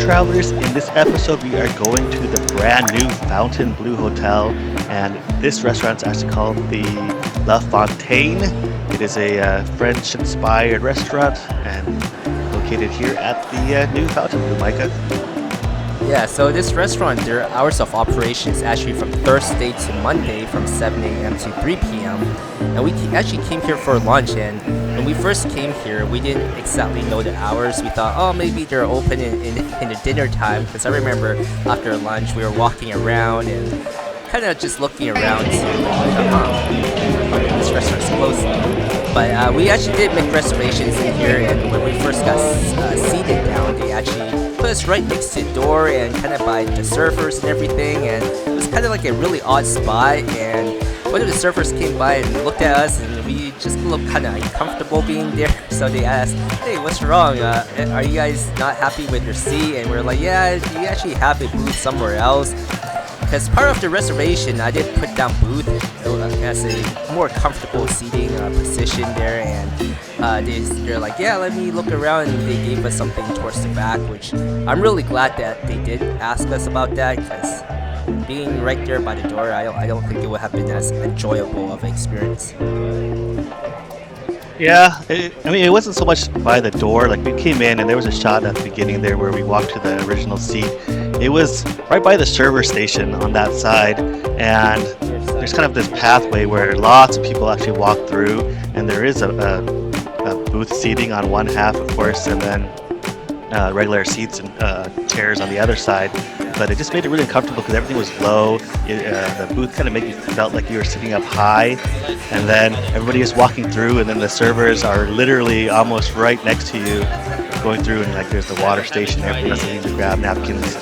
travelers. In this episode, we are going to the brand new Fountainebleau Hotel, and this restaurant is actually called the La Fontaine. It is a French-inspired restaurant and located here at the new Fountainebleau, Micah. Yeah, so this restaurant, their hours of operation is actually from Thursday to Monday from 7 a.m. to 3 p.m. And we actually came here for lunch, and when we first came here, we didn't exactly know the hours. We thought, oh, maybe they're open in the dinner time, because I remember after lunch we were walking around and kind of just looking around to this restaurant's closed. But we actually did make reservations in here, and when we first got seated down, they actually put us right next to the door and kind of by the surfers and everything, and it was kind of like a really odd spot. And one of the surfers came by and looked at us, and we just looked kind of uncomfortable being there. So they asked, "Hey, what's wrong? Are you guys not happy with your seat?" And we're like, "Yeah, you actually have a booth somewhere else." As part of the reservation, I did put down booth as a more comfortable seating position there, and they're like, yeah, let me look around, and they gave us something towards the back, which I'm really glad that they did ask us about that, because being right there by the door, I don't think it would have been as enjoyable of an experience. Yeah, it wasn't so much by the door. Like, we came in and there was a shot at the beginning there where we walked to the original seat. It was right by the server station on that side, and there's kind of this pathway where lots of people actually walk through, and there is a booth seating on one half, of course, and then regular seats and chairs on the other side. But it just made it really uncomfortable because everything was low. The booth kind of made you felt like you were sitting up high, and then everybody is walking through, and then the servers are literally almost right next to you, going through, and like there's the water station. Everybody needs to grab napkins,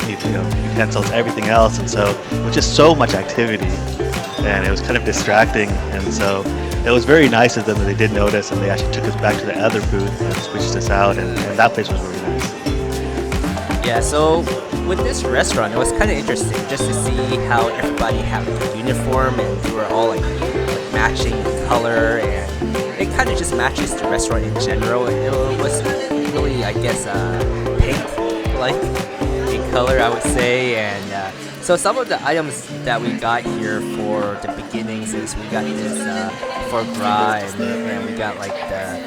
utensils, everything else, and so it was just so much activity, and it was kind of distracting. And so it was very nice of them that they did notice, and they actually took us back to the other booth and switched us out, and that place was really nice. Yeah, so with this restaurant, it was kind of interesting just to see how everybody had a uniform, and they were all like matching in color, and it kind of just matches the restaurant in general. It was really, I guess, pink-like in color, I would say. And so some of the items that we got here for the beginnings is we got this foie gras, and we got like the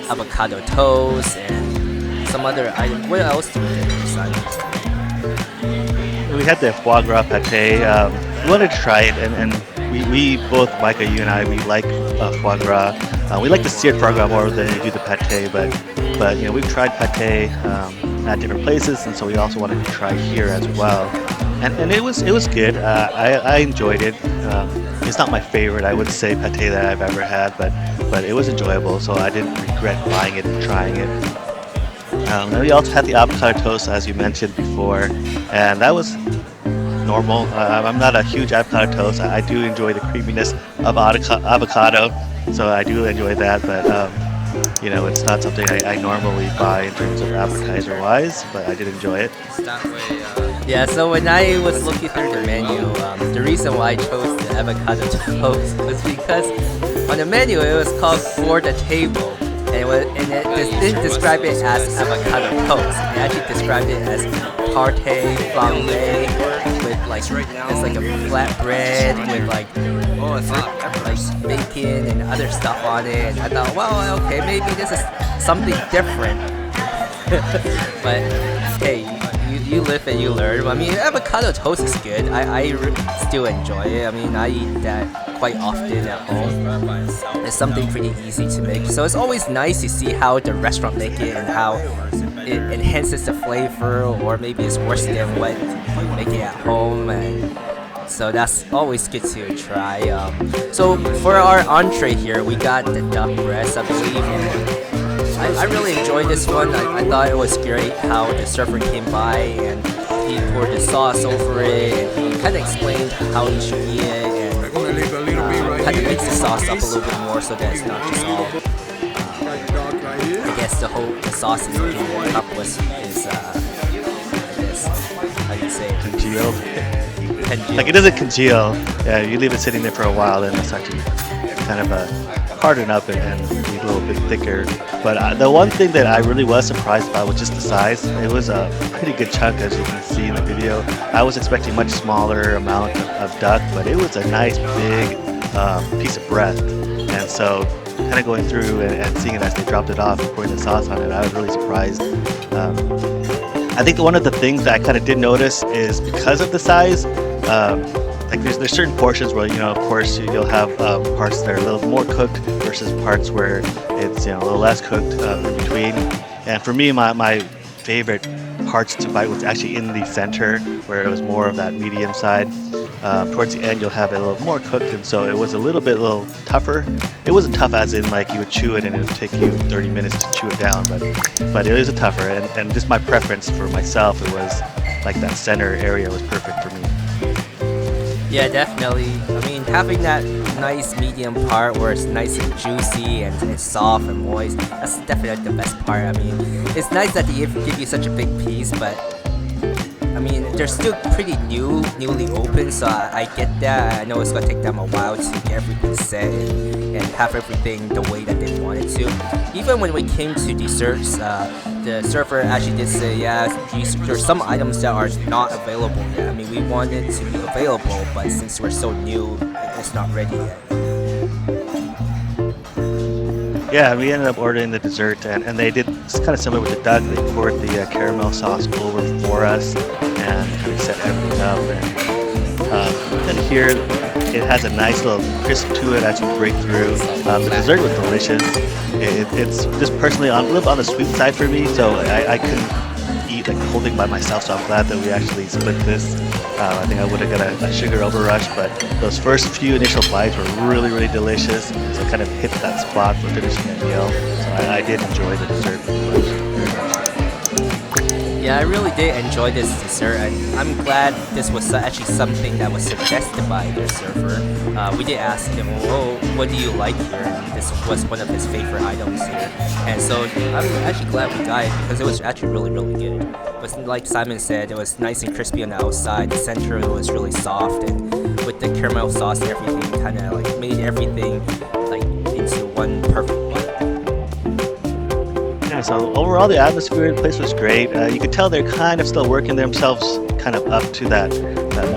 avocado toast and some other items. What else did we get besides? We had the foie gras pate. We wanted to try it, and we both, Micah, you and I, we like foie gras. We like the seared foie gras more than we do the pate, but we've tried pate at different places, and so we also wanted to try here as well. And it was good. I enjoyed it. It's not my favorite, I would say, pate that I've ever had, but it was enjoyable, so I didn't regret buying it and trying it. And we also had the avocado toast, as you mentioned before, and that was normal. I'm not a huge avocado toast. I do enjoy the creaminess of avocado, so I do enjoy that, but it's not something I normally buy in terms of appetizer-wise, but I did enjoy it. Yeah, so when I was looking through the menu, the reason why I chose the avocado toast was because on the menu it was called For the Table. And it didn't describe it as avocado toast. It actually described it as pate flambe with like it's like a flat bread with like bacon and other stuff on it. And I thought, well, okay, maybe this is something different. But hey, you live and you learn. I mean, avocado toast is good. I still enjoy it. I mean, I eat that quite often at home. It's something pretty easy to make. So it's always nice to see how the restaurant make it and how it enhances the flavor, or maybe it's worse than what you make it at home. And so that's always good to try. So for our entree here, we got the duck breast, I believe. And I really enjoyed this one. I thought it was great how the server came by and he poured the sauce over it, and he kind of explained how you should eat it, and kind of mix the sauce up a little bit more so that it's not just all. I guess the sauce in the cup is I guess, how do you say it? Congealed. Like, it doesn't congeal. Yeah, you leave it sitting there for a while, and it's actually kind of harden up and a little bit thicker. But the one thing that I really was surprised about was just the size. It was a pretty good chunk, as you can see in the video. I was expecting much smaller amount of duck, but it was a nice big piece of breast. And so kind of going through and seeing it as they dropped it off and pouring the sauce on it, I was really surprised. I think one of the things that I kind of did notice is because of the size, like there's certain portions where, of course you'll have parts that are a little more cooked versus parts where it's a little less cooked in between. And for me, my favorite parts to bite was actually in the center, where it was more of that medium side. Towards the end, you'll have it a little more cooked, and so it was a little tougher. It wasn't tough as in like you would chew it and it would take you 30 minutes to chew it down, but it was a tougher. And just my preference for myself, it was like that center area was perfect for me. Yeah, definitely. I mean, having that nice medium part where it's nice and juicy and it's soft and moist, that's definitely the best part. I mean, it's nice that they give you such a big piece, but I mean, they're still pretty newly open, so I get that. I know it's gonna take them a while to get everything set and have everything the way that they want it to. Even when we came to desserts, the server actually did say, yeah, there's some items that are not available yet. I mean, we want it to be available, but since we're so new, it's not ready yet. Yeah, we ended up ordering the dessert, and they did, it's kind of similar with the duck. They poured the caramel sauce over for us and kind of set everything up. And then here, it has a nice little crisp to it as you break through. The dessert was delicious. It's just personally a little on the sweet side for me, so I couldn't eat like the whole thing by myself, so I'm glad that we actually split this. I think I would have got a sugar overrush, but those first few initial bites were really, really delicious. So it kind of hit that spot for finishing that meal. So I did enjoy the dessert very much. Yeah, I really did enjoy this dessert, and I'm glad this was actually something that was suggested by their server. We did ask him, "Oh, what do you like here?" And this was one of his favorite items here, and so I'm actually glad we got it because it was actually really, really good. But like Simon said, it was nice and crispy on the outside. The center was really soft, and with the caramel sauce and everything, kind of like made everything like into one perfect bite. Yeah, so overall the atmosphere in the place was great. You could tell they're kind of still working themselves kind of up to that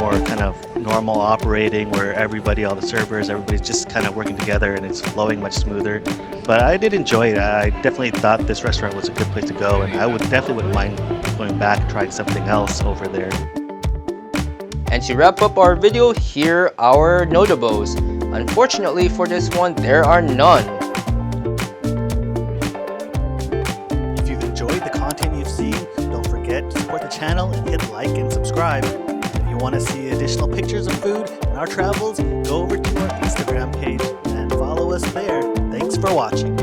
more kind of normal operating where all the servers, everybody's just kind of working together and it's flowing much smoother. But I did enjoy it. I definitely thought this restaurant was a good place to go, and I wouldn't mind going back, trying something else over there. And to wrap up our video, here are our notables. Unfortunately for this one, there are none. If you've enjoyed the content you've seen, don't forget to support the channel and hit like and subscribe. If you want to see additional pictures of food and our travels, go over to our Instagram page and follow us there. Thanks for watching.